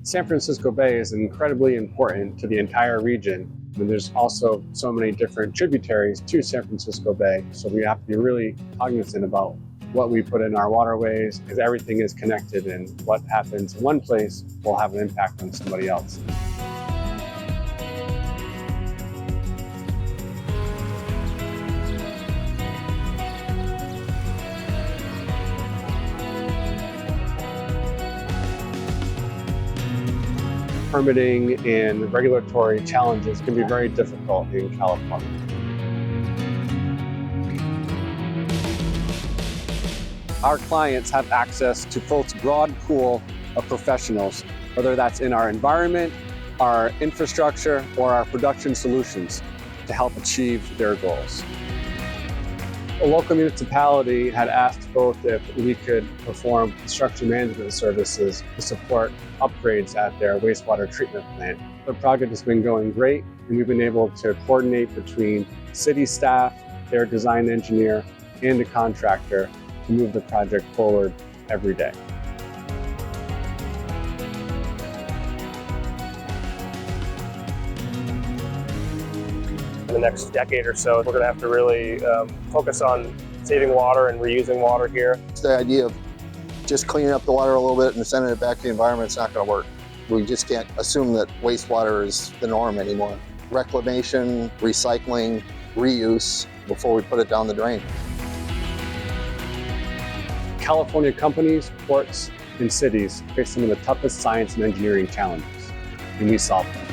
San Francisco Bay is incredibly important to the entire region. And there's also so many different tributaries to San Francisco Bay, so we have to be really cognizant about what we put in our waterways, because everything is connected, and what happens in one place will have an impact on somebody else. Permitting and regulatory challenges can be very difficult in California. Our clients have access to Foth's broad pool of professionals, whether that's in our environment, our infrastructure, or our production solutions to help achieve their goals. A local municipality had asked Foth if we could perform construction management services to support upgrades at their wastewater treatment plant. The project has been going great, and we've been able to coordinate between city staff, their design engineer, and the contractor to move the project forward every day. In the next decade or so, we're going to have to really focus on saving water and reusing water here. The idea of just cleaning up the water a little bit and sending it back to the environment is not going to work. We just can't assume that wastewater is the norm anymore. Reclamation, recycling, reuse before we put it down the drain. California companies, ports, and cities face some of the toughest science and engineering challenges, and we solve them.